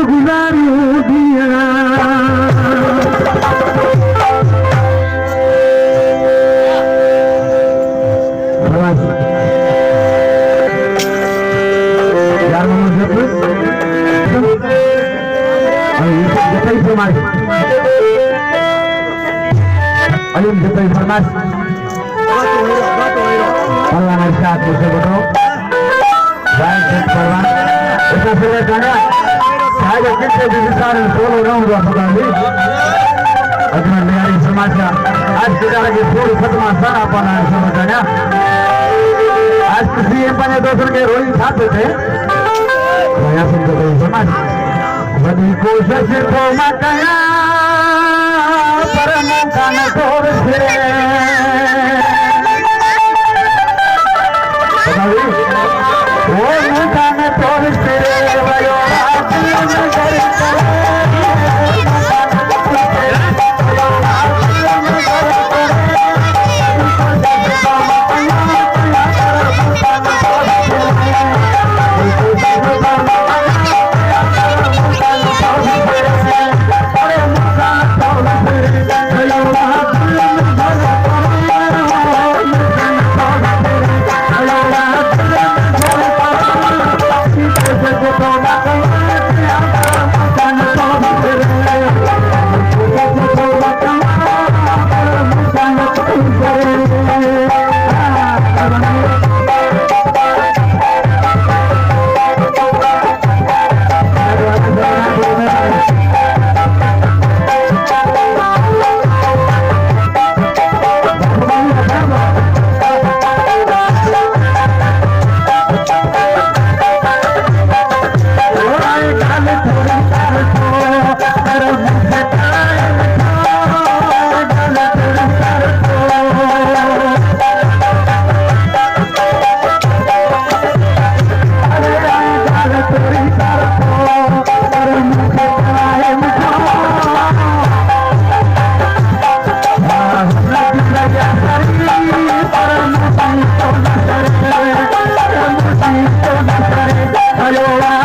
गुजारूं दिया Alim jatuh informasi Allah nasihat musuh bodoh dan perwan itu silakan saya kita besar solo round sekali akan dengar informasi आज kita lagi full fatwa sana apa nama sebenarnya आज किसी एम्पाने दोस्तों के रोई खाते थे saya sudah informasi बड़ी कोशिश तो मकाया परमुखान तोड़ से वो मुखान तोड़ से वयो Hello.